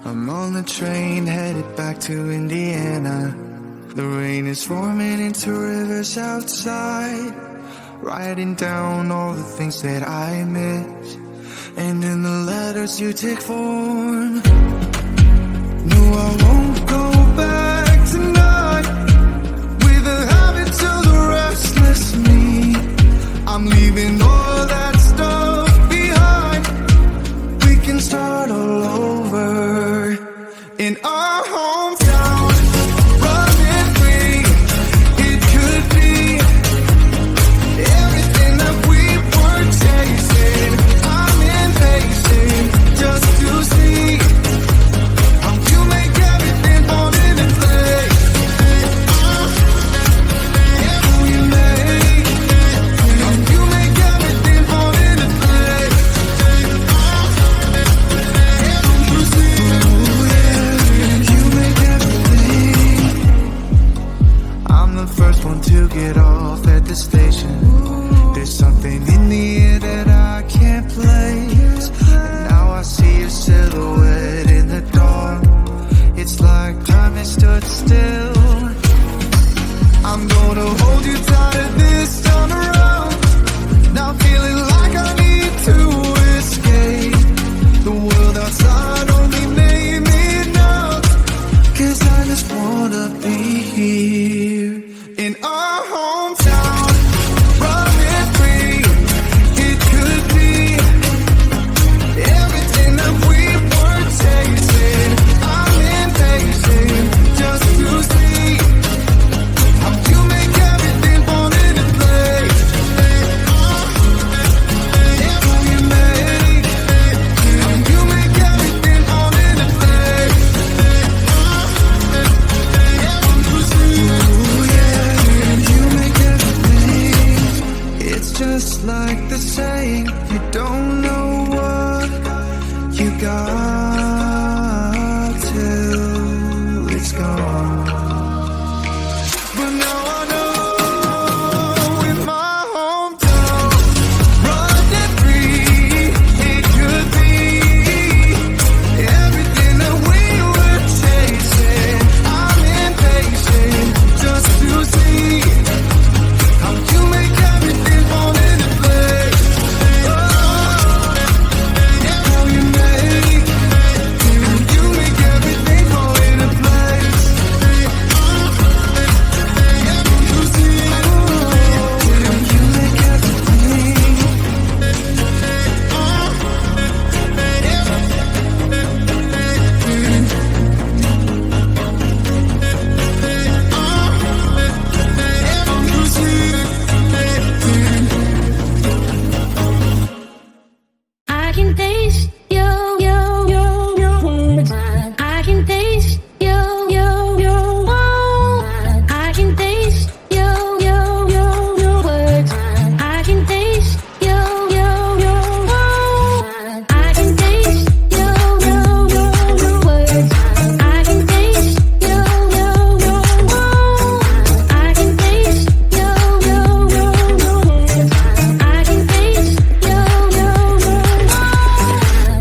I'm on the train headed back to Indiana. The rain is forming into rivers outside, writing down all the things that I miss, and in the letters you take form. No, I won't go back tonight with the habits of the restless me. I'm leaving all that stuff behind. We can start all over in our hometown, running free. It could be everything that we were chasing. I'm impatient just to see how you make everything fall into place. How you make everything fall into place. You make everything. I'm the first one to get off at the station. There's something in the air that I can't place, and now I see your silhouette in the dark. It's like time has stood still. I'm gonna hold you tighter this time around. Now feeling like I need to escape. The world outside only made me numb, 'cause I just wanna be here in our hometown, running free. It could be everything that we were chasing. I'm impatient just to see how you make everything fall into place. How you make everything fall into place. Ooh, yeah, you make everything. It's just like the saying, you don't know what you got till it's gone. But now I know in my hometown, running free, it could be everything that we were chasing. I'm impatient just to see how you make everything fall into place. How you make everything fall into place. You make everything. I can taste your words. I can taste your I can taste your words. I can taste your I can taste your words. I can taste your I can taste your words. I can taste your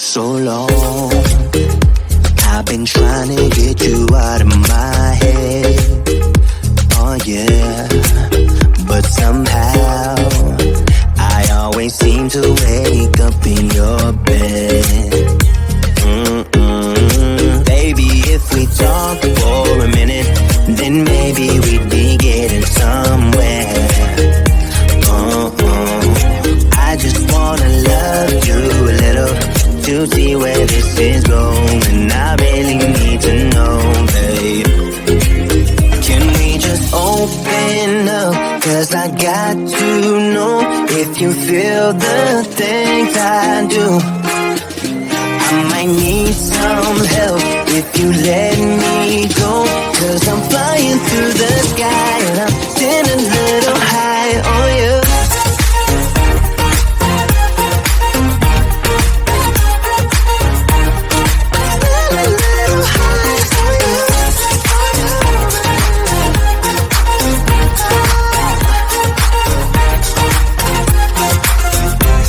so long. I've been trying to get you out of my head. Oh yeah, but somehow I always seem to wake up in your bed. Baby, if we talk for a minute, then maybe we'd be getting somewhere. I just wanna love you a little to see where this is going. I really need to know, babe. Can we just open up? 'Cause I got to know if you feel the things I do. I might need some help if you let me go. 'Cause I'm flying through the sky and I'm sitting a little high on you.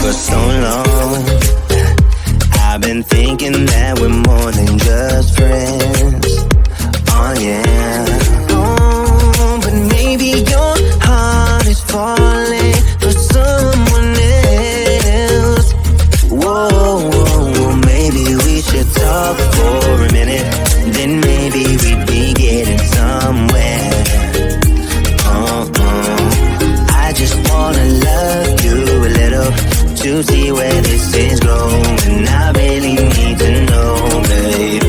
For so long, I've been thinking that we're more than just friends. Oh yeah. Oh, but maybe your heart is falling for someone else. Whoa, maybe we should talk for a minute. Then maybe we'd be getting somewhere. I just wanna love you a little to see where this is going. I really need to know, babe.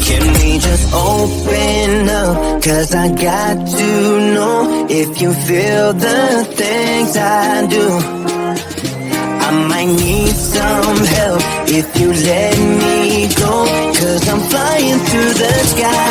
Can we just open up? 'Cause I got to know if you feel the things I do. I might need some help if you let me go. 'Cause I'm flying through the sky